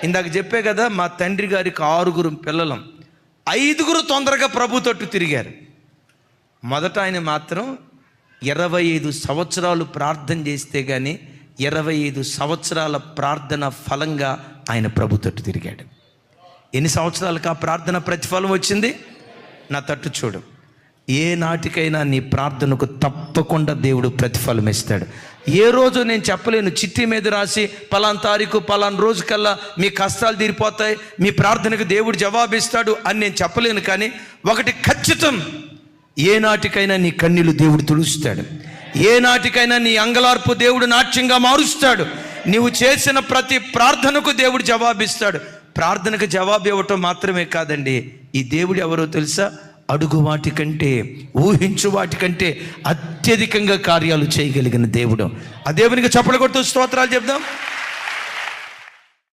ఇందాక చెప్పే కదా, మా తండ్రి గారికి 6 పిల్లలం, 5 తొందరగా ప్రభు తట్టు తిరిగారు. మొదట ఆయన మాత్రం 25 సంవత్సరాలు ప్రార్థన చేస్తే కానీ 25 సంవత్సరాల ప్రార్థన ఫలంగా ఆయన ప్రభు తట్టు తిరిగాడు. ఎన్ని సంవత్సరాలకు ఆ ప్రార్థన ప్రతిఫలం వచ్చింది? నా తట్టు చూడు. ఏ నాటికైనా నీ ప్రార్థనకు తప్పకుండా దేవుడు ప్రతిఫలం ఇస్తాడు. ఏ రోజు నేను చెప్పలేను, చిట్టి మీద రాసి పలానా తారీఖు పలానా రోజు కల్లా మీ కష్టాలు తీరిపోతాయి, మీ ప్రార్థనకు దేవుడు జవాబిస్తాడు అని నేను చెప్పలేను. కానీ ఒకటి ఖచ్చితం, ఏ నాటికైనా నీ కన్నీళ్లు దేవుడు తుడుస్తాడు. ఏ నాటికైనా నీ అంగలార్పు దేవుడు నాట్యంగా మారుస్తాడు. నీవు చేసిన ప్రతి ప్రార్థనకు దేవుడు జవాబిస్తాడు. ప్రార్థనకు జవాబు ఇవ్వటం మాత్రమే కాదండి, ఈ దేవుడు ఎవరో తెలుసా? అడుగు వాటికంటే, ఊహించు వాటికంటే అత్యధికంగా కార్యాలు చేయగలిగిన దేవుడు. ఆ దేవునికి చప్పట్లు కొడుతూ స్తోత్రాలు చెప్దాం.